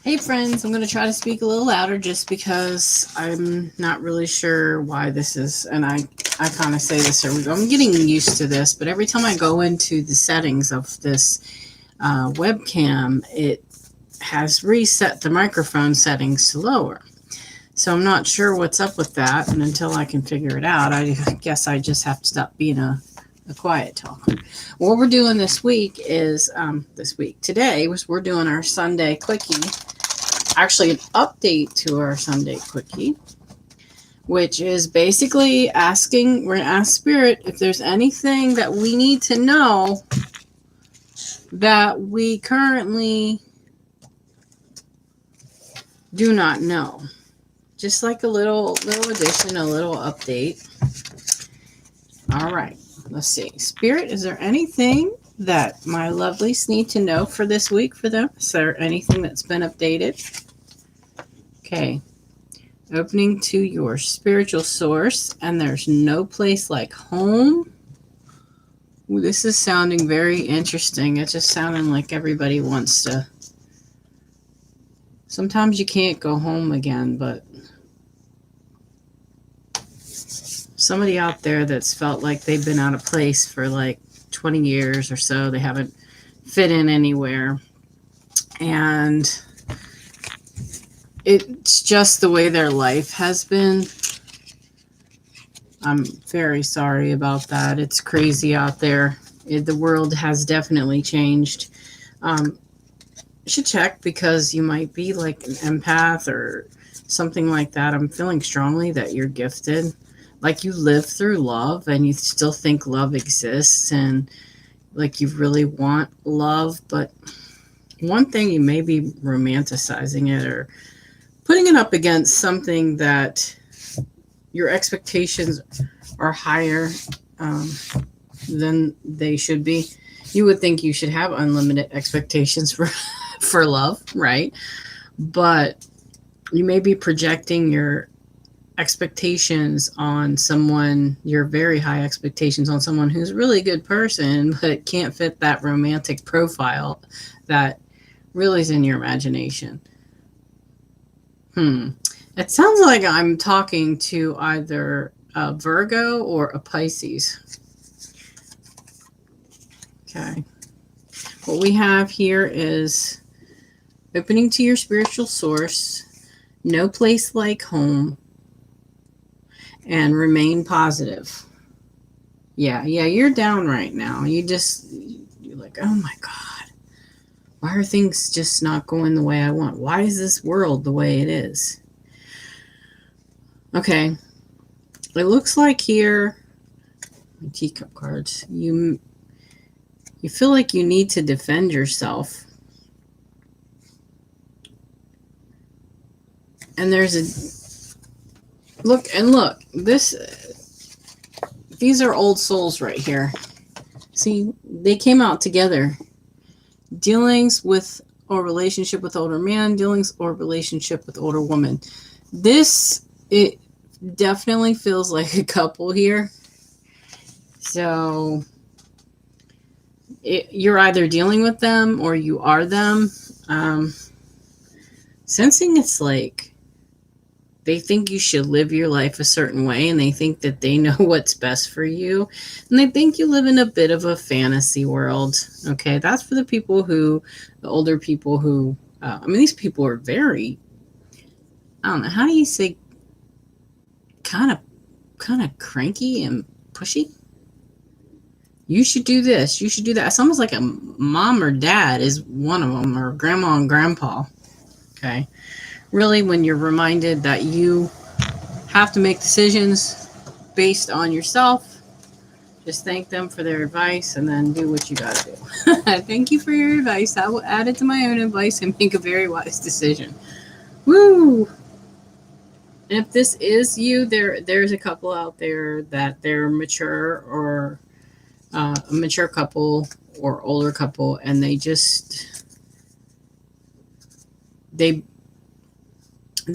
Hey friends, I'm going to try to speak a little louder just because I'm not really sure why this is, and I kind of say this every I'm getting used to this, but every time I go into the settings of this webcam, it has reset the microphone settings to lower. So I'm not sure what's up with that, and until I can figure it out, I guess I just have to stop being a quiet talker. What we're doing today was we're doing our Sunday quickie, actually an update to our Sunday quickie, which is basically we're going to ask Spirit if there's anything that we need to know that we currently do not know. Just like a little addition, a little update. All right, let's see. Spirit, is there anything that my lovelies need to know for this week for them? Is there anything that's been updated? Okay. Opening to your spiritual source, and there's no place like home. Ooh, this is sounding very interesting. It's just sounding like everybody wants to. Sometimes you can't go home again, but somebody out there that's felt like they've been out of place for like 20 years or so, they haven't fit in anywhere. And it's just the way their life has been. I'm very sorry about that. It's crazy out there. The world has definitely changed. You should check because you might be like an empath or something like that. I'm feeling strongly that you're gifted. Like you live through love and you still think love exists and like you really want love. But one thing, you may be romanticizing it or putting it up against something that your expectations are higher than they should be. You would think you should have unlimited expectations for love, right? But you may be projecting your expectations on someone, your very high expectations on someone who's a really good person, but can't fit that romantic profile that really is in your imagination. It sounds like I'm talking to either a Virgo or a Pisces. Okay. What we have here is opening to your spiritual source, no place like home, and remain positive. Yeah, you're down right now. You're like, oh my God, why are things just not going the way I want? Why is this world the way it is? Okay, it looks like here, teacup cards, you feel like you need to defend yourself. And there's a look, these are old souls right here. See, they came out together. Dealings with or relationship with older man, dealings or relationship with older woman. It definitely feels like a couple here. So you're either dealing with them or you are them. Sensing it's like they think you should live your life a certain way and they think that they know what's best for you. And they think you live in a bit of a fantasy world. Okay, that's for the older people who, these people are very, I don't know, how do you say, kind of cranky and pushy? You should do this. You should do that. It's almost like a mom or dad is one of them, or grandma and grandpa. Okay. Really, when you're reminded that you have to make decisions based on yourself, just thank them for their advice and then do what you got to do. Thank you for your advice. I will add it to my own advice and make a very wise decision. Woo! And if this is you, there's a couple out there that they're mature or a mature couple or older couple, and they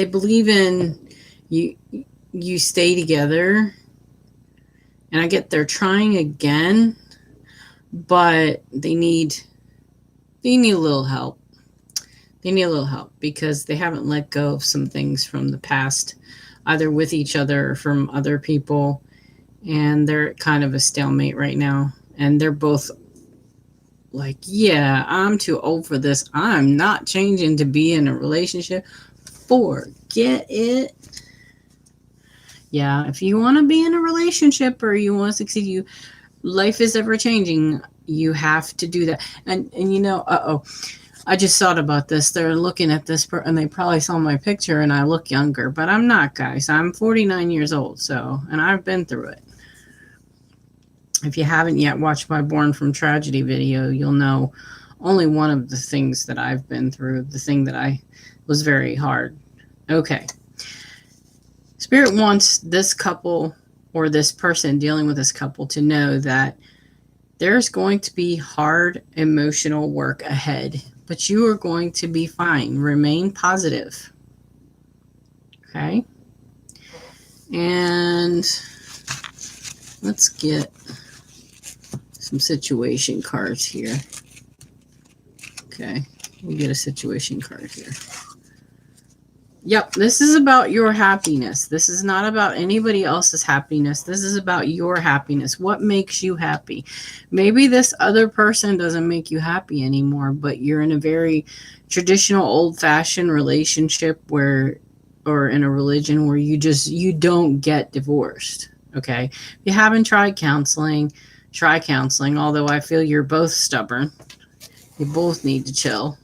believe in you stay together. And I get they're trying again, but they need a little help. They need a little help because they haven't let go of some things from the past, either with each other or from other people. And they're kind of a stalemate right now. And they're both like, yeah, I'm too old for this. I'm not changing to be in a relationship. Forget it. Yeah, if you want to be in a relationship or you want to succeed, life is ever changing. You have to do that. And you know, I just thought about this. They're looking at this and they probably saw my picture and I look younger, but I'm not, guys. I'm 49 years old, and I've been through it. If you haven't yet watched my Born from Tragedy video, you'll know only one of the things that I've been through, the thing that I was very hard. Okay. Spirit wants this couple or this person dealing with this couple to know that there's going to be hard emotional work ahead, but you are going to be fine. Remain positive. Okay? And let's get some situation cards here. Okay, we'll get a situation card here. Yep, this is about your happiness. This is not about anybody else's happiness. This is about your happiness. What makes you happy? Maybe this other person doesn't make you happy anymore, but you're in a very traditional, old-fashioned relationship or in a religion where you don't get divorced. Okay, if you haven't tried counseling, try counseling, although I feel you're both stubborn. You both need to chill.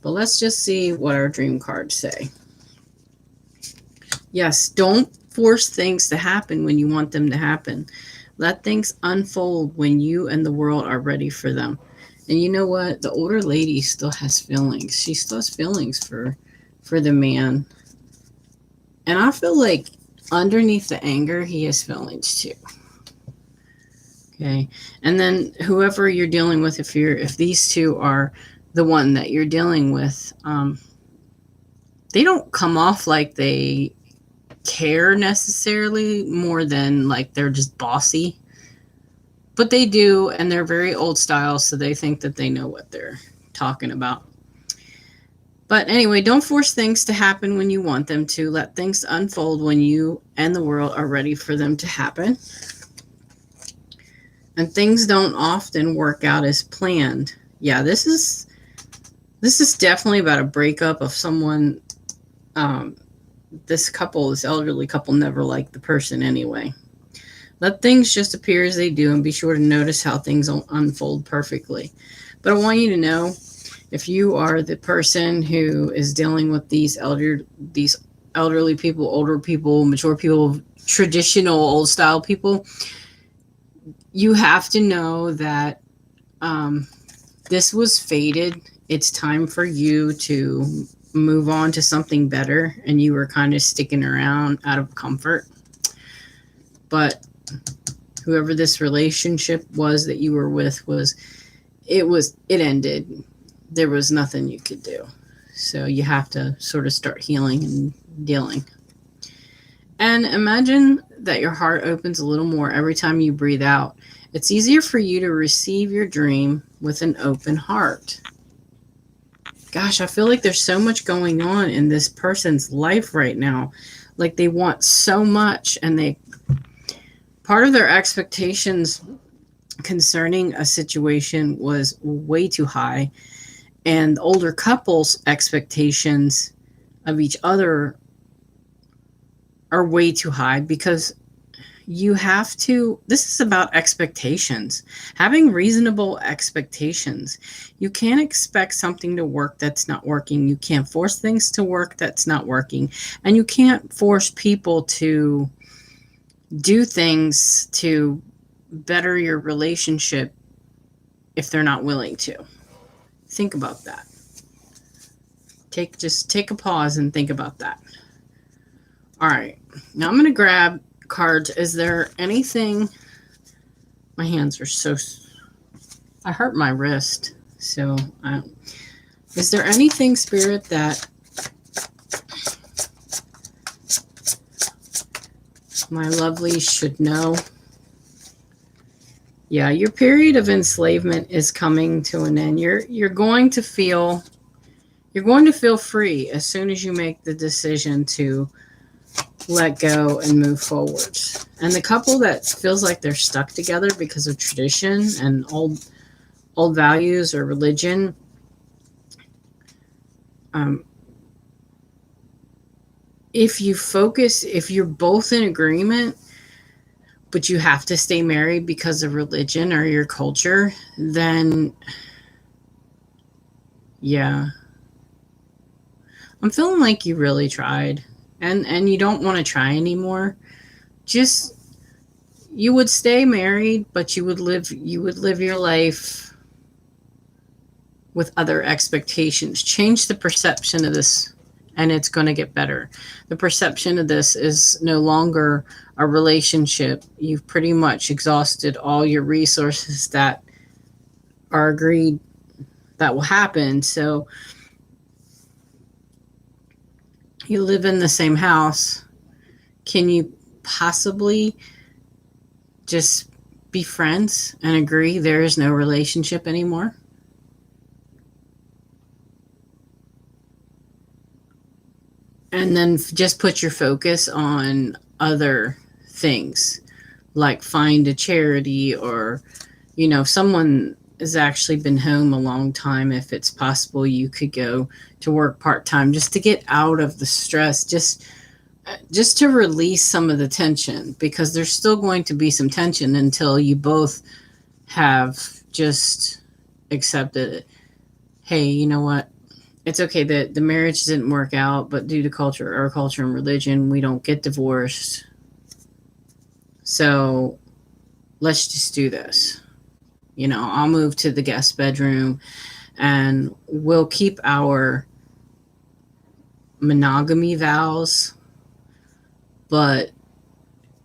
But let's just see what our dream cards say. Yes, don't force things to happen when you want them to happen. Let things unfold when you and the world are ready for them. And you know what? The older lady still has feelings. She still has feelings for the man. And I feel like underneath the anger, he has feelings too. Okay. And then whoever you're dealing with, if these two are the one that you're dealing with, they don't come off like they care necessarily more than like they're just bossy, but they do, and they're very old style, so they think that they know what they're talking about. But anyway, don't force things to happen when you want them to. Let things unfold when you and the world are ready for them to happen. And things don't often work out as planned. Yeah, this is definitely about a breakup of someone. This elderly couple, never liked the person anyway. Let things just appear as they do and be sure to notice how things unfold perfectly. But I want you to know, if you are the person who is dealing with these elderly people, older people, mature people, traditional old style people, you have to know that this was fated. It's time for you to move on to something better, and you were kind of sticking around out of comfort. But whoever this relationship was that you were with it ended. There was nothing you could do. So you have to sort of start healing and dealing. And imagine that your heart opens a little more every time you breathe out. It's easier for you to receive your dream with an open heart. Gosh, I feel like there's so much going on in this person's life right now. Like they want so much, and part of their expectations concerning a situation was way too high. And the older couple's expectations of each other are way too high, because this is about expectations, having reasonable expectations. You can't expect something to work that's not working. You can't force things to work that's not working. And you can't force people to do things to better your relationship if they're not willing to. Think about that. Just take a pause and think about that. All right. Now I'm going to grab cards. Is there anything? My hands are I hurt my wrist. So is there anything, Spirit, that my lovelies should know? Yeah, your period of enslavement is coming to an end. You're going to feel You're going to feel free as soon as you make the decision to let go and move forward. And the couple that feels like they're stuck together because of tradition and old values or religion, if you're both in agreement, but you have to stay married because of religion or your culture, then yeah, I'm feeling like you really tried, and you don't want to try anymore. Just, you would stay married, but you would live your life with other expectations. Change the perception of this, and it's going to get better. The perception of this is no longer a relationship. You've pretty much exhausted all your resources that are agreed that will happen. So you live in the same house. Can you possibly just be friends and agree there is no relationship anymore? And then just put your focus on other things, like find a charity, or, if someone has actually been home a long time, if it's possible, you could go to work part-time just to get out of the stress, just to release some of the tension, because there's still going to be some tension until you both have just accepted it. Hey, you know what? It's okay that the marriage didn't work out, but due to our culture and religion, we don't get divorced. So let's just do this. I'll move to the guest bedroom, and we'll keep our monogamy vows, but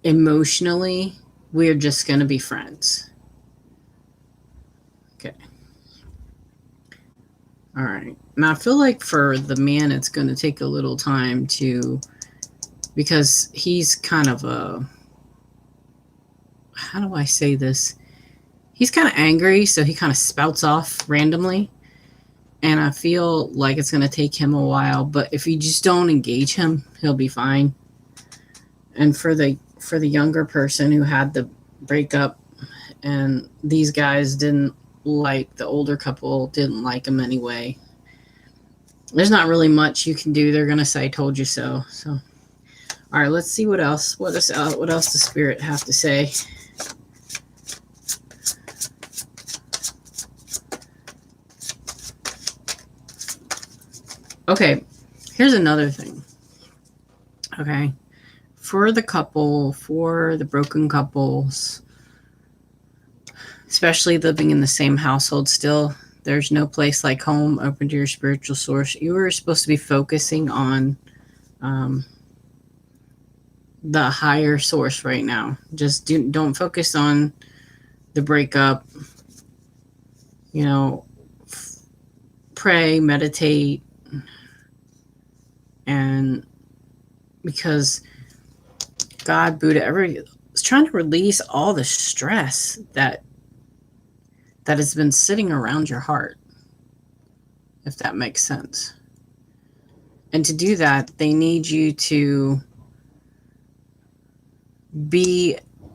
emotionally, we're just going to be friends. Okay. All right. Now, I feel like for the man, it's going to take a little time because he's kind of how do I say this? He's kind of angry, so he kind of spouts off randomly. And I feel like it's going to take him a while, but if you just don't engage him, he'll be fine. And for the younger person who had the breakup, and these guys didn't like, the older couple didn't like him anyway, there's not really much you can do. They're going to say, told you so. So, all right, let's see what else does Spirit have to say. Okay, here's another thing. Okay, for the broken couples, especially living in the same household still, there's no place like home. Open to your spiritual source. You are supposed to be focusing on the higher source right now. Just don't focus on the breakup. Pray, meditate, and because God, Buddha, is trying to release all the stress that has been sitting around your heart, if that makes sense. And to do that, they need you to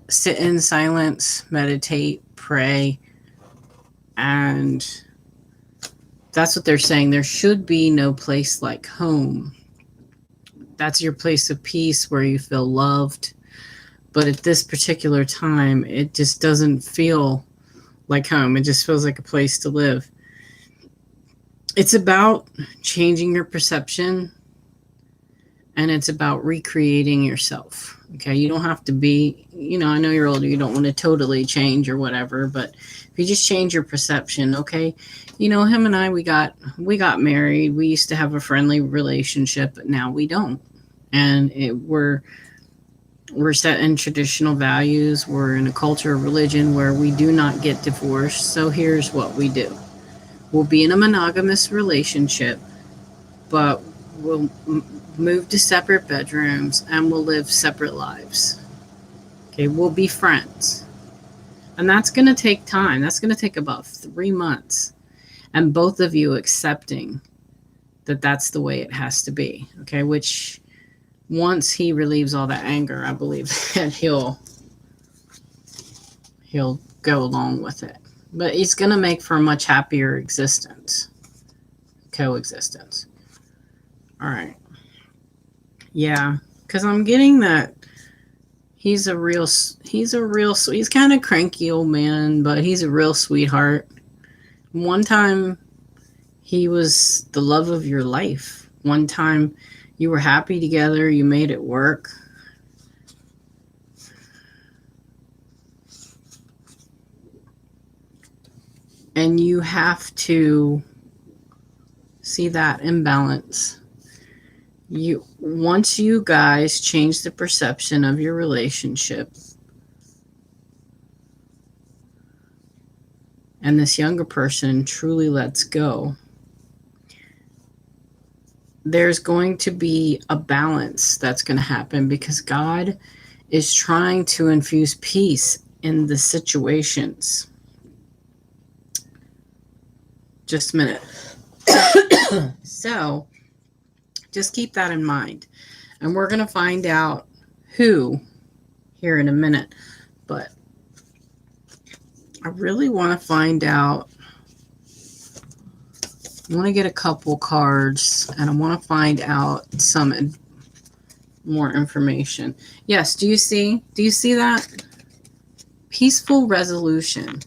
sit in silence, meditate, pray, and that's what they're saying. There should be no place like home. That's your place of peace where you feel loved. But at this particular time, it just doesn't feel like home. It just feels like a place to live. It's about changing your perception, and it's about recreating yourself. Okay, you don't have to be, I know you're older, you don't want to totally change or whatever, but if you just change your perception, okay, him and I, we got married. We used to have a friendly relationship, but now we don't. And we're set in traditional values. We're in a culture of religion where we do not get divorced. So here's what we do. We'll be in a monogamous relationship, but we'll move to separate bedrooms and we'll live separate lives. Okay, we'll be friends. And that's going to take time. That's going to take about 3 months. And both of you accepting that that's the way it has to be. Okay, which once he relieves all that anger, I believe that he'll go along with it. But he's going to make for a much happier coexistence. All right. Yeah, because I'm getting that he's kind of cranky old man, but he's a real sweetheart. One time he was the love of your life. One time you were happy together, you made it work. And you have to see that imbalance. Once you guys change the perception of your relationship, and this younger person truly lets go, there's going to be a balance that's going to happen, because God is trying to infuse peace in the situations. Just a minute. So just keep that in mind. And we're going to find out who here in a minute. But I really want to find out. I want to get a couple cards, and I want to find out some more information. Yes, do you see that? Peaceful resolution.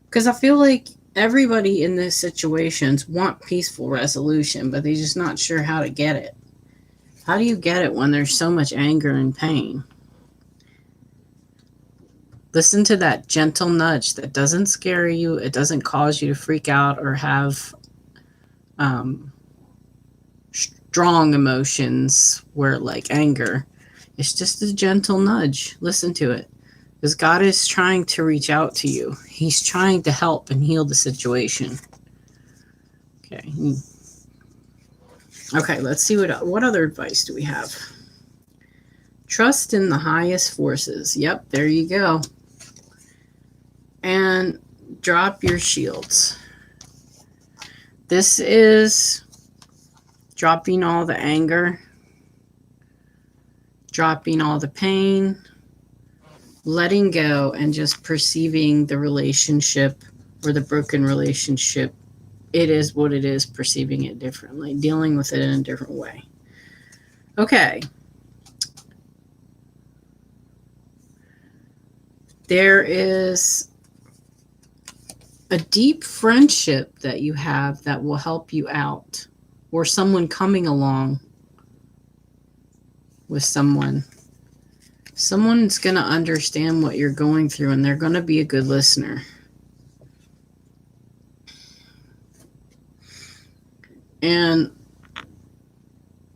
Because I feel like everybody in these situations want peaceful resolution, but they're just not sure how to get it. How do you get it when there's so much anger and pain? Listen to that gentle nudge that doesn't scare you. It doesn't cause you to freak out or have strong emotions where like anger. It's just a gentle nudge. Listen to it. Because God is trying to reach out to you. He's trying to help and heal the situation. Okay. Okay, let's see what other advice do we have. Trust in the highest forces. Yep, there you go. And drop your shields. This is dropping all the anger, dropping all the pain, letting go, and just perceiving the relationship or the broken relationship. It is what it is, perceiving it differently, dealing with it in a different way. Okay. There is a deep friendship that you have that will help you out, or someone coming along with someone. Someone's going to understand what you're going through, and they're going to be a good listener. And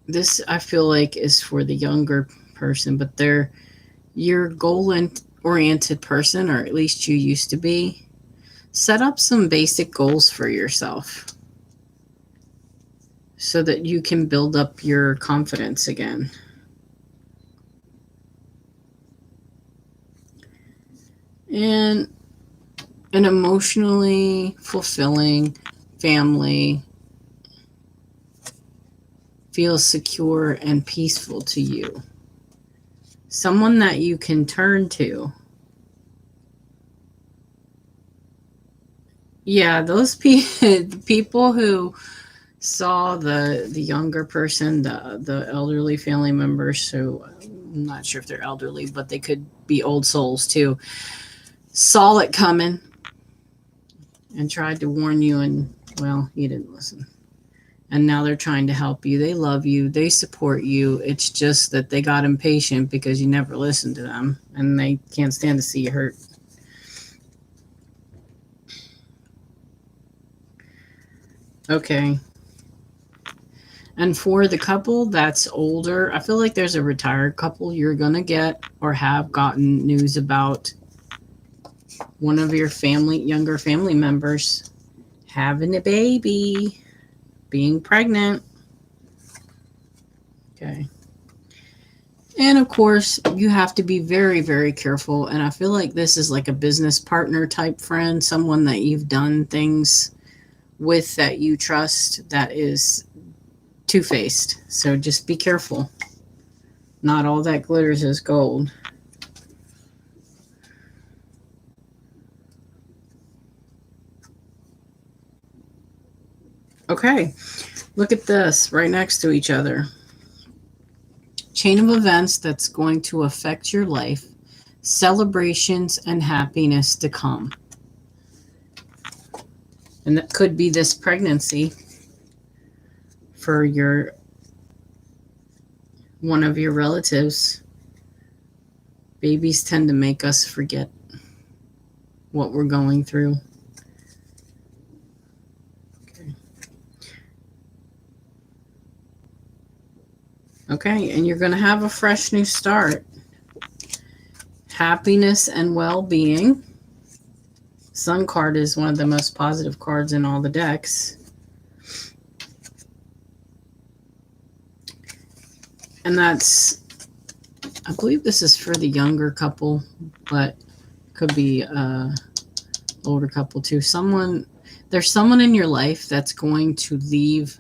this, I feel like, is for the younger person, but you're goal-oriented person, or at least you used to be. Set up some basic goals for yourself so that you can build up your confidence again. And an emotionally fulfilling family feels secure and peaceful to you. Someone that you can turn to. Yeah, those people who saw the younger person, the elderly family members, who I'm not sure if they're elderly, but they could be old souls too, saw it coming and tried to warn you, and well, you didn't listen. And now they're trying to help you. They love you. They support you. It's just that they got impatient because you never listened to them, and they can't stand to see you hurt. Okay. And for the couple that's older, I feel like there's a retired couple you're going to get or have gotten news about one of your younger family members having a baby, being pregnant. Okay. And of course, you have to be very, very careful. And I feel like this is like a business partner type friend, someone that you've done things with that you trust that is two-faced. So just be careful. Not all that glitters is gold. Okay, look at this right next to each other. Chain of events that's going to affect your life, celebrations and happiness to come. And that could be this pregnancy for one of your relatives. Babies tend to make us forget what we're going through. Okay, and you're going to have a fresh new start. Happiness and well-being. Sun card is one of the most positive cards in all the decks. And that's, I believe this is for the younger couple, but could be older couple too. There's someone in your life that's going to leave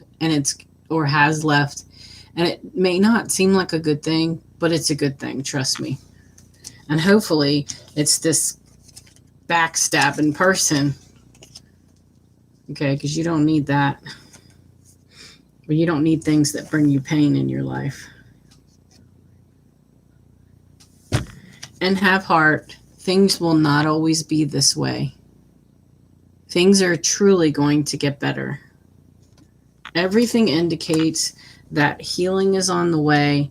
or has left. And it may not seem like a good thing, but it's a good thing, trust me. And hopefully it's this backstabbing person. Okay, because you don't need that. But you don't need things that bring you pain in your life. And have heart. Things will not always be this way. Things are truly going to get better. Everything indicates that healing is on the way.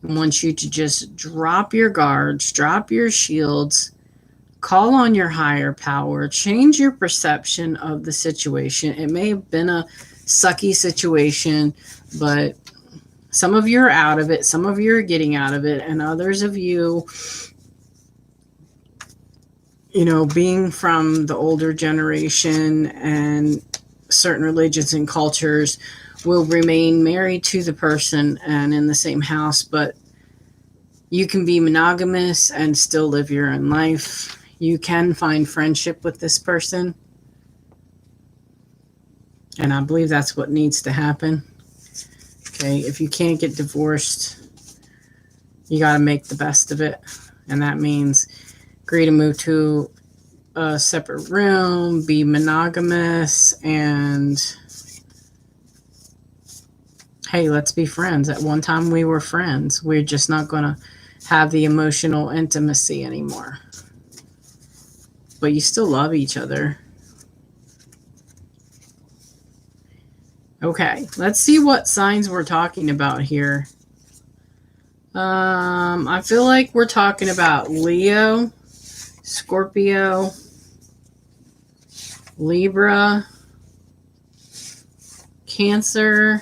I want you to just drop your guards, drop your shields, call on your higher power, change your perception of the situation. It may have been a sucky situation, but some of you are out of it, some of you are getting out of it, and others of you, being from the older generation and certain religions and cultures, will remain married to the person and in the same house, but you can be monogamous and still live your own life. You can find friendship with this person. And I believe that's what needs to happen. Okay, if you can't get divorced, you got to make the best of it. And that means agree to move to a separate room, be monogamous, and hey, let's be friends. At one time we were friends. We're just not going to have the emotional intimacy anymore. But you still love each other. Okay, let's see what signs we're talking about here. I feel like we're talking about Leo, Scorpio, Libra, Cancer,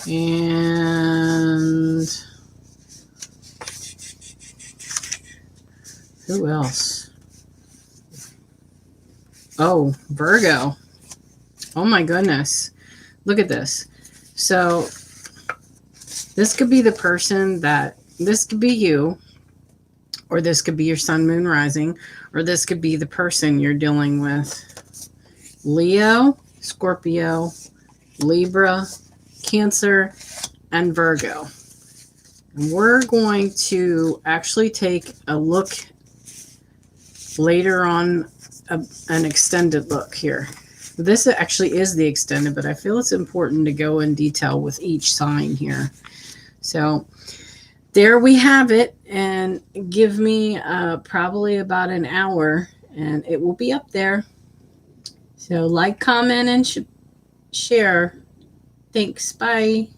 and who else? Oh, Virgo. Oh my goodness. Look at this. So this could be the person this could be you, or this could be your sun, moon, rising, or this could be the person you're dealing with. Leo, Scorpio, Libra, Cancer, and Virgo. And we're going to actually take a look later on, an extended look here. This actually is the extended, but I feel it's important to go in detail with each sign here. So there we have it, and give me probably about an hour, and it will be up there. So like, comment, and share. Thanks. Bye.